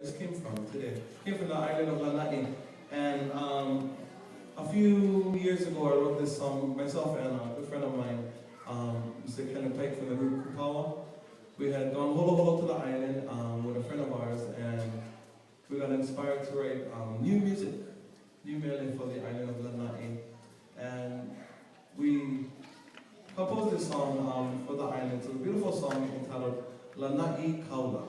This came from today. Came from the island of Lanai. And a few years ago, I wrote this song myself and a good friend of mine, Mr. Kenneth Pike from the group Kupawa. We had gone holo holo to the island with a friend of ours, and we got inspired to write new music, new melody for the island of Lanai. And we composed this song for the island. It's a beautiful song entitled Lanai Kaula.